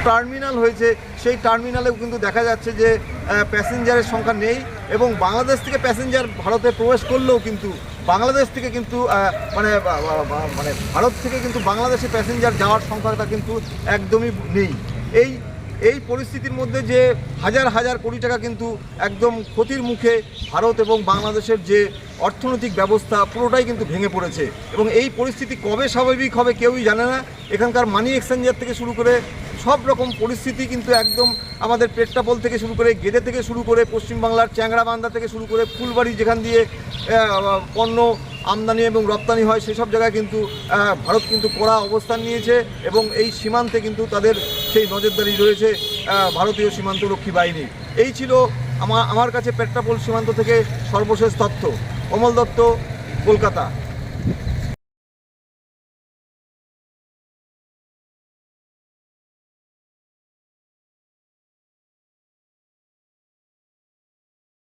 Terminal হয়েছে, সেই টার্মিনালেও কিন্তু দেখা যাচ্ছে যে প্যাসেঞ্জারের সংখ্যা নেই, এবং বাংলাদেশ থেকে প্যাসেঞ্জার ভারতে প্রবেশ করলেও কিন্তু বাংলাদেশ থেকে কিন্তু মানে মানে ভারত থেকে কিন্তু বাংলাদেশে প্যাসেঞ্জার যাওয়ার সংখ্যাটা কিন্তু একদমই নেই। এই পরিস্থিতির মধ্যে যে হাজার হাজার কোটি টাকা কিন্তু একদম ক্ষতির মুখে ভারত এবং বাংলাদেশের যে অর্থনৈতিক ব্যবস্থা পুরোটাই কিন্তু ভেঙে পড়েছে, এবং এই পরিস্থিতি কবে স্বাভাবিক হবে কেউই জানে না। এখানকার মানি এক্সচেঞ্জার থেকে শুরু করে সব রকম পরিস্থিতি কিন্তু একদম আমাদের পেট্রাপোল থেকে শুরু করে গেদে থেকে শুরু করে পশ্চিমবাংলার চ্যাংড়াবান্ধা থেকে শুরু করে ফুলবাড়ি, যেখান দিয়ে পণ্য আমদানি এবং রপ্তানি হয়, সেসব জায়গায় কিন্তু ভারত কিন্তু কড়া অবস্থান নিয়েছে, এবং এই সীমান্তে কিন্তু তাদের সেই নজরদারি রয়েছে ভারতীয় সীমান্তরক্ষী বাহিনী। এই ছিল আমার কাছে পেট্রাপোল সীমান্ত থেকে সর্বশেষ তথ্য। অমল দত্ত, কলকাতা।